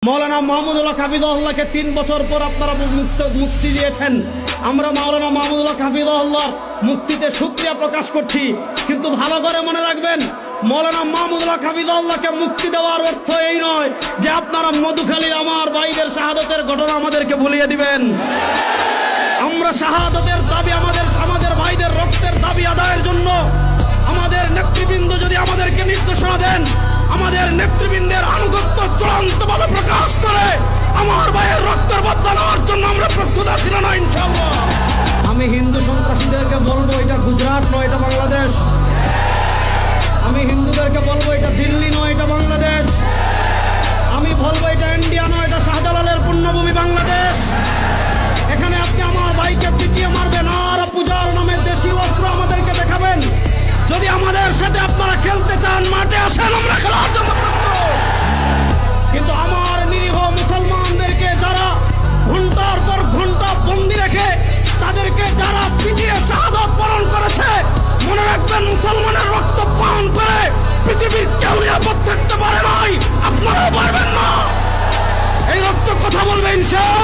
মৌলানা মাহমুদুল্লাহ হাফিজাহুল্লাহকে 3 বছর পর আপনারা মুক্তি দিয়েছেন। আমরা মৌলানা মাহমুদুল্লাহ হাফিজাহুল্লাহর মুক্তিতে শুকরিয়া প্রকাশ করছি। কিন্তু ভালো করে মনে রাখবেন, মৌলানা মাহমুদুল্লাহ হাফিজাহুল্লাহকে মুক্তি দেওয়ার অর্থ এই নয় যে আপনারা মধুখালীর আমার ভাইদের শাহাদতের ঘটনা আমাদেরকে ভুলিয়ে দিবেন। আমরা শাহাদতের দাবি, আমাদের ভাইদের রক্তের দাবি আদায়ের জন্য আমাদের নেতৃবৃন্দ যদি আমাদেরকে নির্দেশনা দেন, আমাদের নেতৃবৃন্দের আনুগত্য চূড়ান্তভাবে প্রকাশ করে আমার ভাইয়ের রক্তের বদলা নেওয়ার জন্য আমরা প্রস্তুত আছি না ইনশাআল্লাহ। আমি হিন্দু সন্ত্রাসীদেরকে বলবো এটা গুজরাট নয়, এটা বাংলাদেশ। আমি হিন্দুদেরকে বলবো এটা দিল্লি নয়, এটা বাংলাদেশ। আমি বলবো এটা ইন্ডিয়া নয়, এটা শাহজালালের পুণ্যভূমি বাংলাদেশ। এখানে আপনি আমার ভাইকে পিটিয়ে মারবেন আর পূজার নামে দেশি অস্ত্র আমাদেরকে দেখাবেন। যদি আমাদের সাথে আপনারা খেলতে চান, মাঠে আসেন, আমরা খেলার জন্য প্রস্তুত। কিন্তু আমার নিরীহ মুসলমানদেরকে যারা ঘন্টার পর ঘন্টা বন্দি রেখে তাদেরকে যারা পিটিয়ে শাহাদাত বরণ করেছে, মনে রাখবেন মুসলমানের রক্ত পান করে পৃথিবীর কেউ নিরাপদ থাকতে পারে নাই, আপনারাও পারবেন না। এই রক্ত কথা বলবে ইনশাআল্লাহ।